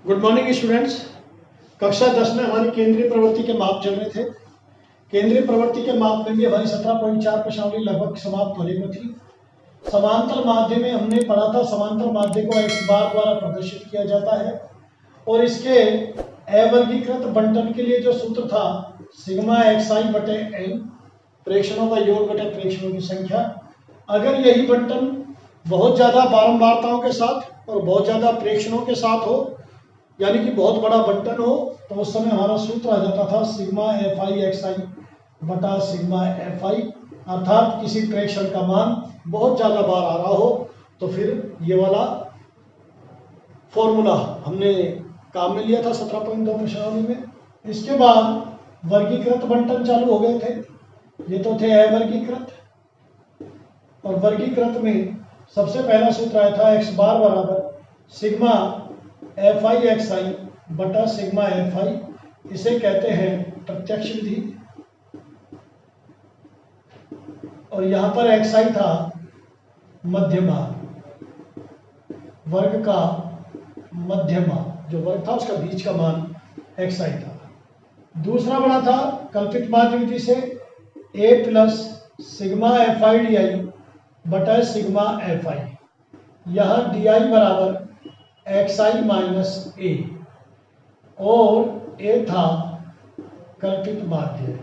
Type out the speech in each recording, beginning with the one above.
Good morning students. कक्षा 10 में हमारी केंद्रीय प्रवृत्ति के माप चल रहे थे। केंद्रीय प्रवृत्ति के माप में भी हमारी 17.4 प्रश्नावली लगभग समाप्त होने को थी। समांतर माध्य में हमने पढ़ा था, समांतर माध्य को x बार द्वारा प्रदर्शित किया जाता है और इसके अवर्गीकृत बंटन के लिए जो सूत्र था सिग्मा xi बटे n, प्रेक्षणों का योग बटे प्रेक्षणों की संख्या। अगर यही बंटन बहुत ज्यादा बारंबारताओं के साथ और बहुत ज्यादा प्रेक्षणों के साथ हो, यानी कि बहुत बड़ा बंटन हो, तो उस समय हमारा सूत्र आ जाता था सिग्मा fi xi बटा सिग्मा fi, अर्थात किसी प्रेक्षण का मान बहुत ज्यादा बार आ रहा हो तो फिर ये वाला फॉर्मूला हमने काम में लिया था 17.2 प्रश्नावली में। इसके बाद वर्गीकृत बंटन चालू हो गए थे। ये तो थे अवर्गीकृत, और वर्गीकृत में सबसे पहला सूत्र आया था x बार बराबर सिग्मा fi xi बटा सिग्मा fi, इसे कहते हैं प्रत्यक्ष विधि। और यहां पर xi था मध्यमान, वर्ग का मध्यमान, जो वर्ग था उसका बीच का मान xi था। दूसरा बना था कल्पित माध्य विधि से a plus sigma fi di बटा सिग्मा fi, यह di बराबर xi माइनस a, और a था कल्पित माध्य।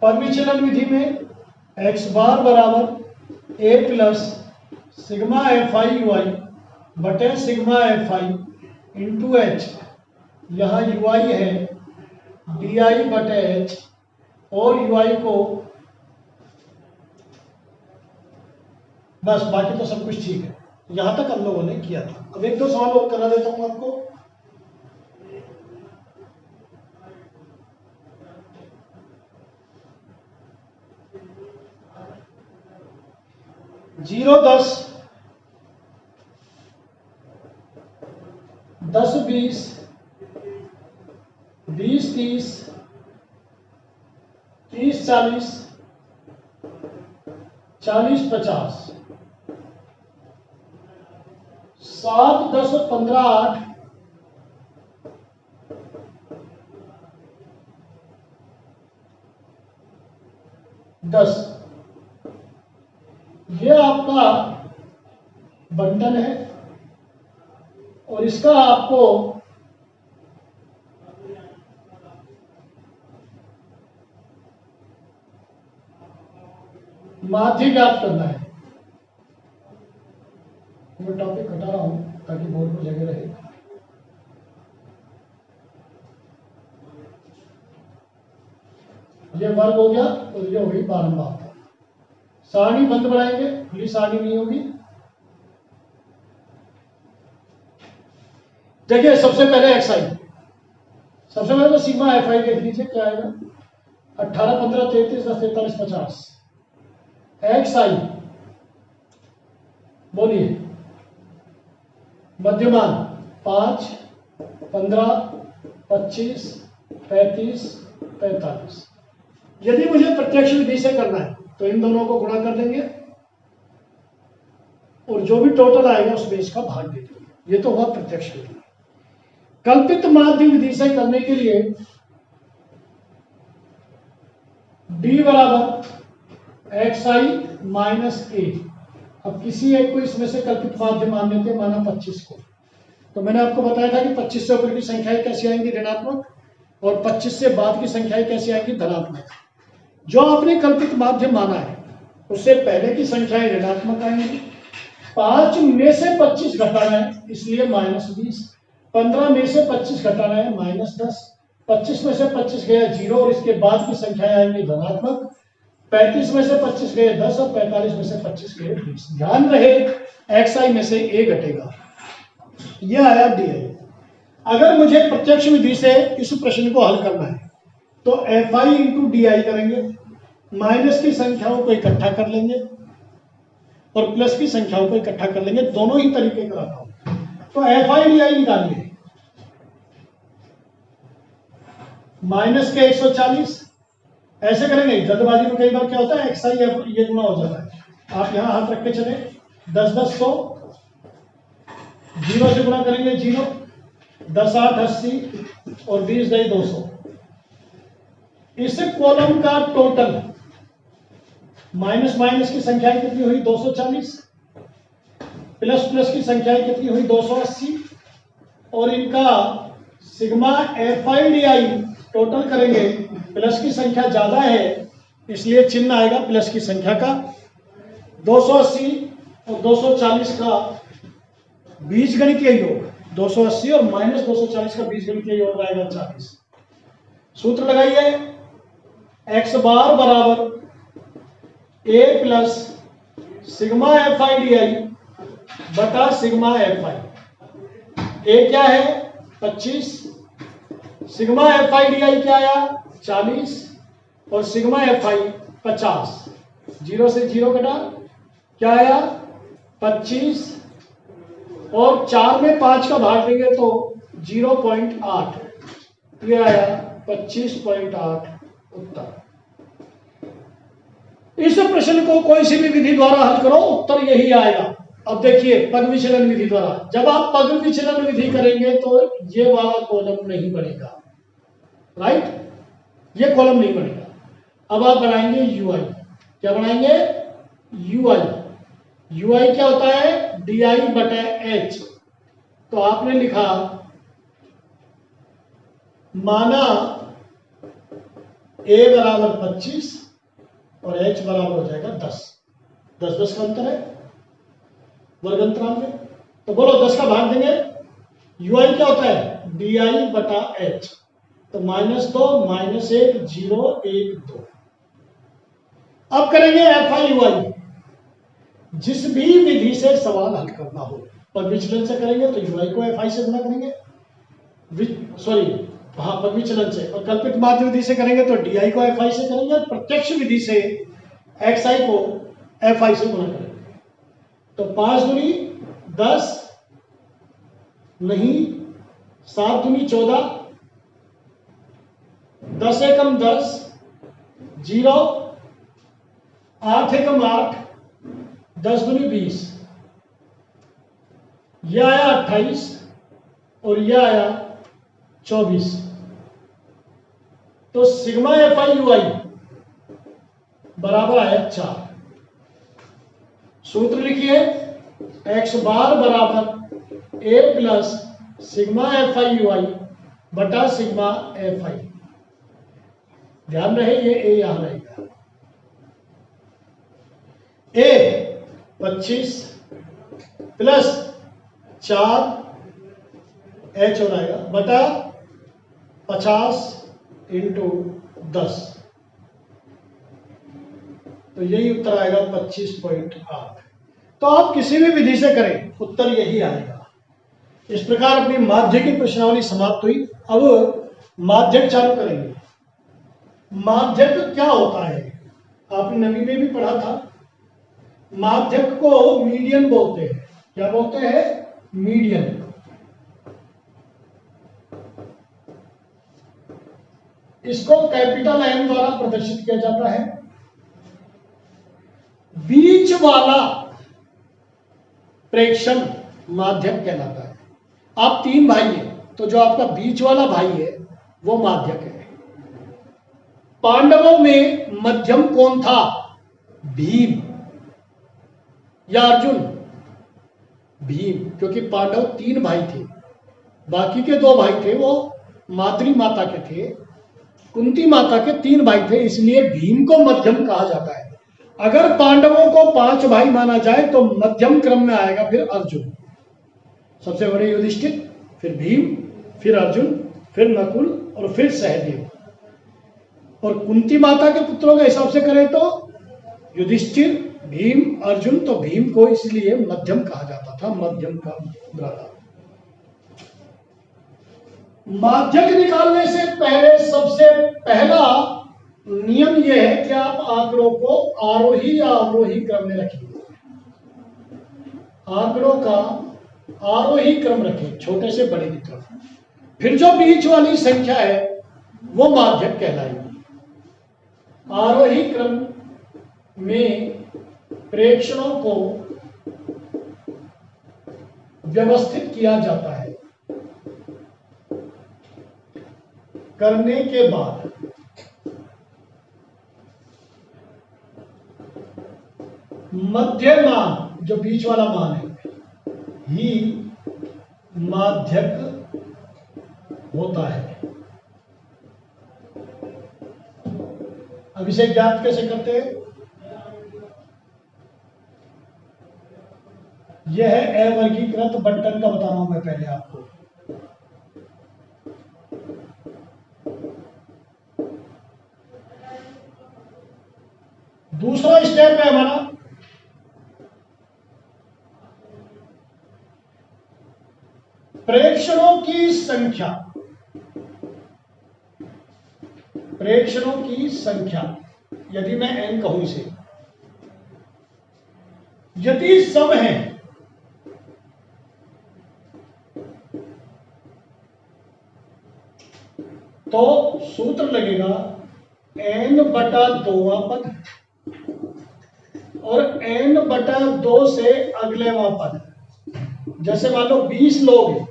परिविचलन विधि में x बार बराबर a plus sigma fi ui बटे सिग्मा fi इंटू h, यहाँ ui है di बटे h, और ui को बस, बाकी तो सब कुछ ठीक है। यहां तक हम लोगों ने किया था। अब एक दो सवाल और करा देता हूं आपको। जीरो 10, 10 20, 20 30, 30 40, 40 50, 7 10 15 8, 10, ये आपका बंटन है और इसका आपको माध्य ज्ञात करना है। मैं टॉपिक हटा रहा हूं ताकि बोर्ड में जगह रहे। ये वर्ग हो गया और ये हो गई बारंबार। सारणी बंद बनाएंगे, खुली सारणी नहीं होगी। देखिए सबसे पहले xi, सबसे पहले तो सिग्मा fi देख लीजिए क्या आएगा। 18 15 33 10 43 50, xi बोलिए मध्यमान 5 15 25 35 45। यदि मुझे प्रत्यक्ष विधि से करना है तो इन दोनों को गुणा कर देंगे और जो भी टोटल आएगा उसमें इसका भाग दे देंगे। ये तो हुआ प्रत्यक्ष विधि। कल्पित माध्य विधि से करने के लिए d बराबर xi माइनस a। अब किसी एक को इसमें से कल्पित माध्य मान लेते हैं, माना 25 को। तो मैंने आपको बताया था कि 25 से ऊपर की संख्याएं कैसी आएंगी, ऋणात्मक, और 25 से बाद की संख्याएं कैसी आएंगी, धनात्मक। जो आपने कल्पित माध्य माना है उससे पहले की संख्याएं ऋणात्मक आएंगी। 5 में से 25 घटाना है इसलिए -20, 15 में से 25 घटाना है -10, 25 में से 25 गया 0 और इसके बाद की संख्याएं आएंगी धनात्मक। 35 में से 25 गए 10 और 45 में से 25 गए 20। ध्यान रहे xi में से a घटेगा। यह आया di। अगर मुझे प्रत्यक्ष विधि से इस प्रश्न को हल करना है तो fi इंटू di करेंगे, माइनस की संख्याओं को इकट्ठा कर लेंगे और प्लस की संख्याओं को इकट्ठा कर लेंगे। दोनों ही तरीके कराता हूं। तो fi di निकालिए, माइनस के 140, ऐसे करेंगे। जल्दबाजी में कई बार क्या होता है xi ये गुना हो जाता है। आप यहां हाथ रख के चले, 10 10 100, 0 से गुणा करेंगे 0, 10 8 80 और 20 दई 200। इस कॉलम का टोटल माइनस माइनस की संख्याएं कितनी हुई 240, प्लस प्लस की संख्याएं कितनी हुई 280, और इनका सिग्मा FIDI टोटल करेंगे। प्लस की संख्या ज्यादा है इसलिए चिन्ह आएगा प्लस की संख्या का। 280 और 240 का बीजगणितीय योग, 280 और माइनस 240 का बीजगणितीय योग आएगा 40। सूत्र लगाइए, x बार बराबर a प्लस सिग्मा FIDI बटा सिग्मा FI। a क्या है 25, सिग्मा FIDI क्या आया 40 और सिग्मा FI 50। 0 से 0 कटा, क्या आया 25 और 4 में 5 का भाग देंगे तो 0.8, ये आया 25.8 उत्तर। इस प्रश्न को कोई सी भी विधि द्वारा हल करो उत्तर यही आएगा। अब देखिए पग विचलन विधि द्वारा, जब आप पग विचलन विधि करेंगे तो ये वाला कॉलम नहीं बनेगा, राइट, ये कॉलम नहीं बनेगा। अब आप बनाएंगे यूआई, क्या बनाएंगे यूआई। यूआई क्या होता है DI बटा H। तो आपने लिखा माना A बराबर 25 और H बराबर हो जाएगा 10, 10 10 का अंतर है वर्ग अंतराल में। तो बोलो 10 का भाग देंगे, यूआई क्या होता है DI बटा H। तो -2 -1 0 1 2। अब करेंगे FIUI। जिस भी विधि से सवाल हल करना हो, पग विचलन से करेंगे तो यूआई को FI से गुणा करेंगे, पग विचलन से, और कल्पित माध्य विधि से करेंगे तो DI को FI से करेंगे, और प्रत्यक्ष विधि से XI को FI से गुणा करेंगे। तो 5 दूनी 10, नहीं 7 दूनी 14, 10 एकम 10, 0, 8 एकम 8, 10 दूनी 20, यह आया 28 और यह आया 24। तो सिग्मा FIUI बराबर आया 4। सूत्र लिखिए, x बार बराबर a प्लस सिग्मा FIUI बटा सिग्मा FI। ध्यान रहे ये a यहां रहेगा। a 25 प्लस 4 H हो जाएगा बटा 50 इंटू 10। तो यही उत्तर आएगा 25.8। तो आप किसी भी विधि से करें उत्तर यही आएगा। इस प्रकार अपनी माध्यक की प्रश्नावली समाप्त हुई। अब माध्यक चालू करेंगे। माध्यक क्या होता है आपने नवी में भी पढ़ा था। माध्यक को मीडियन बोलते हैं। क्या बोलते हैं मीडियन। इसको कैपिटल M द्वारा प्रदर्शित किया जाता है। बीच वाला प्रेक्षण माध्यक कहलाता है। आप 3 भाई हैं तो जो आपका बीच वाला भाई है वो माध्यक है। पांडवों में मध्यम कौन था भीम या अर्जुन। भीम, क्योंकि पांडव 3 भाई थे, बाकी के 2 भाई थे वो माद्री माता के थे, कुंती माता के 3 भाई थे, इसलिए भीम को मध्यम कहा जाता है। अगर पांडवों को 5 भाई माना जाए तो मध्यम क्रम में आएगा फिर अर्जुन, सबसे बड़े युधिष्ठिर, फिर भीम, फिर अर्जुन, फिर नकुल और फिर सहदेव। और कुंती माता के पुत्रों के हिसाब से करें तो युधिष्ठिर, भीम, अर्जुन, तो भीम को इसलिए मध्यम कहा जाता था, मध्यम का भ्राता। माध्यक निकालने से पहले सबसे पहला नियम यह है कि आप आंकड़ों को आरोही या अवरोही क्रम में रखें। आंकड़ों का आरोही क्रम रखें, छोटे से बड़े की तरफ। फिर जो बीच वाली संख्या है वो माध्यक कहलाएगी। आरोही क्रम में प्रेक्षणों को व्यवस्थित किया जाता है। करने के बाद मध्य मान, जो बीच वाला मान है, ही माध्यक होता है। अब इसे ज्ञात कैसे करते हैं? यह है अवर्गीकृत बंटन का बता रहा हूं मैं पहले आपको। दूसरा स्टेप है हमारा प्रेक्षणों की संख्या। प्रेक्षणों की संख्या, यदि मैं n कहूं इसे, यदि सम है तो सूत्र लगेगा n बटा 2वां पद और n बटा 2 से अगलेवां पद। जैसे मान लो 20 लोग हैं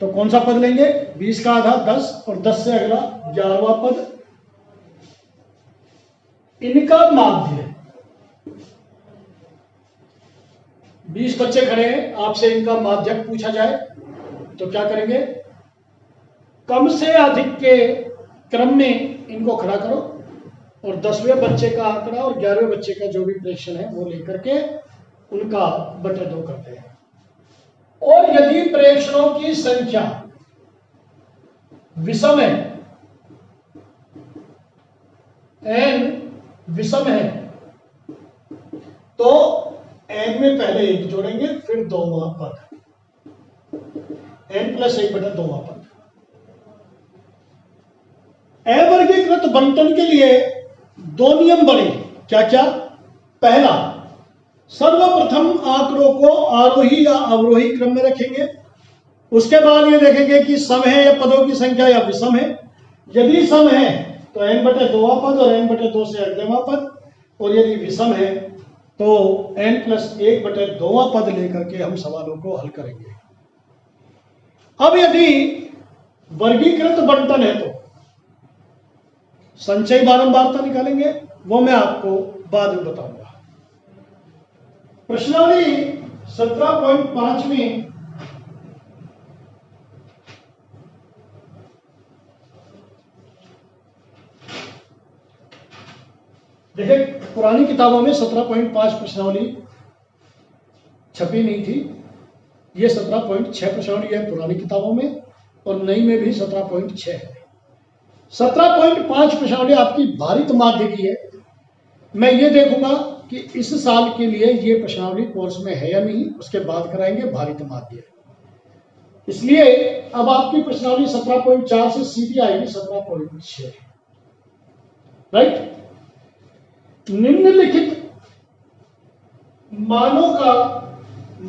तो कौन सा पद लेंगे? 20 का आधा 10 और 10 से अगला 11वां पद। इनका माध्य, 20 बच्चे खड़े हैं, आपसे इनका माध्यक पूछा जाए तो क्या करेंगे? कम से अधिक के क्रम में इनको खड़ा करो और 10वें बच्चे का आंकड़ा और 11वें बच्चे का जो भी प्रेक्षण है वो लेकर के उनका बटे 2 करते हैं। और यदि प्रेक्षणों की संख्या विषम है, n विषम है, तो n में पहले 1 जोड़ेंगे, फिर 2वां पद, n प्लस 1 बटा 2वां पद। अवर्गीकृत बंटन के लिए 2 नियम बने। क्या क्या? पहला, सर्वप्रथम आंकड़ों को आरोही या अवरोही क्रम में रखेंगे। उसके बाद ये देखेंगे कि सम है या पदों की संख्या या विषम है। यदि सम है तो n बटे 2वां पद और n बटे 2 से अगलेवां पद, और यदि विषम है तो n प्लस 1 बटे 2वां पद लेकर के हम सवालों को हल करेंगे। अब यदि वर्गीकृत बंटन है तो संचयी बारंबारता निकालेंगे, वो मैं आपको बाद में बताऊंगा। प्रश्नावली 17.5 में देखिए, पुरानी किताबों में 17.5 प्रश्नावली छपी नहीं थी। ये 17.6 प्रश्नावली है पुरानी किताबों में, और नई में भी 17.6 है। 17.5 प्रश्नावली आपकी भारित माध्य की है। मैं ये देखूंगा कि इस साल के लिए ये प्रश्नावली कोर्स में है या नहीं, उसके बाद कराएंगे भारित माध्य। इसलिए अब आपकी प्रश्नावली 17.4 से सीधी आएगी 17.6। राइट? निम्नलिखित मानों का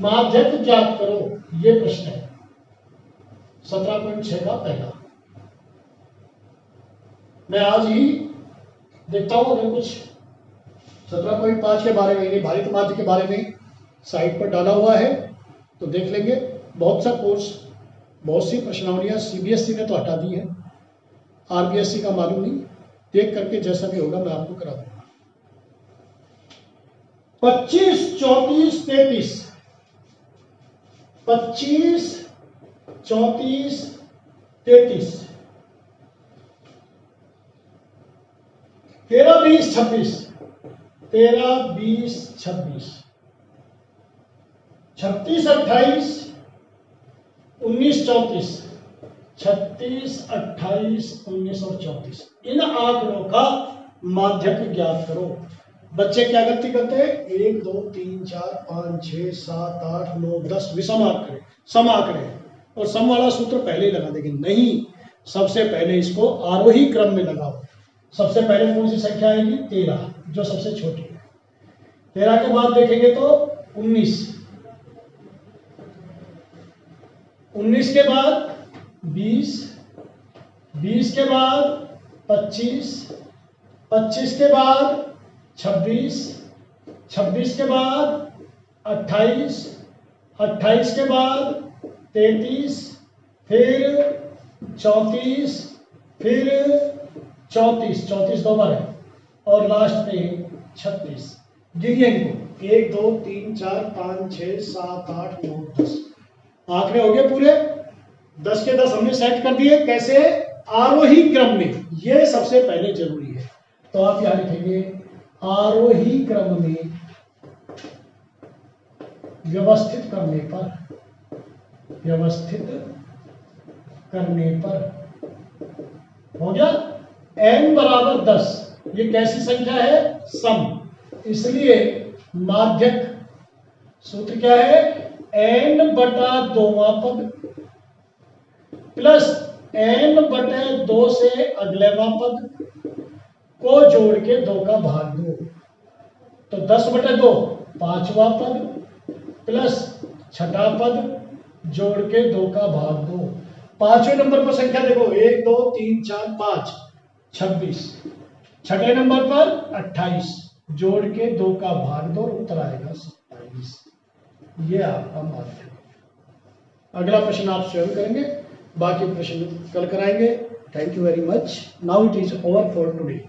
माध्यक ज्ञात करो, ये प्रश्न है 17.6 का पहला। मैं आज ही देखता हूं अगर कुछ 17.5 के बारे में, भारित माध्य के बारे में साइट पर डाला हुआ है तो देख लेंगे। बहुत सा कोर्स, बहुत सी प्रश्नावलियां सीबीएसई ने तो हटा दी है, आरबीएसई का मालूम नहीं, देख करके जैसा भी होगा मैं आपको करा दूंगा। 25, 34, 33, 25, 34, 33, 13, 20, 26, 13, 20, 26, 36, 28, 19, 34, 36, 28, 19 और 34। इन आंकड़ों का माध्यक ज्ञात करो। बच्चे क्या गलती करते हैं? 1, 2, 3, 4, 5, 6, 7, 8, 9, 10 विषम आंकड़े, सम आंकड़े, और सम वाला सूत्र पहले ही लगा देंगे। नहीं, सबसे पहले इसको आरोही क्रम में लगाओ। सबसे पहले कौन सी संख्या आएगी? 13, जो सबसे छोटी है। 13 के बाद देखेंगे तो 19, 19 के बाद 20, 20 के बाद 25, 25 के बाद 26, 26 के बाद 28, 28 के बाद 33, फिर 34, फिर 34, 34 दो बार है, और लास्ट में 36। गिनिए इनको, 1 2 3 4 5 6 7 8 9 10। आंकड़े हो गए पूरे 10 के 10 हमने सेट कर दिए। कैसे? आरोही क्रम में, ये सबसे पहले जरूरी है। तो आप यहां लिखेंगे आरोही क्रम में व्यवस्थित करने पर, व्यवस्थित करने पर हो गया। n बराबर 10, ये कैसी संख्या है? सम, इसलिए माध्यक सूत्र क्या है? n बटा 2वां पद प्लस n बटे 2 से अगलेवां पद को जोड़ के 2 का भाग दो। तो 10 बटे 2 5वां पद प्लस छठा पद जोड़ के 2 का भाग दो। 5वें नंबर पर संख्या देखो, 1 2 3 4 5, 26। छठे नंबर पर 28, जोड़ के 2 का भाग दो, उत्तर आएगा 27। ये आपका माध्यक। अगला प्रश्न आप स्वयं करेंगे, बाकी प्रश्न कल कराएंगे। Thank you very much. Now it is over for today.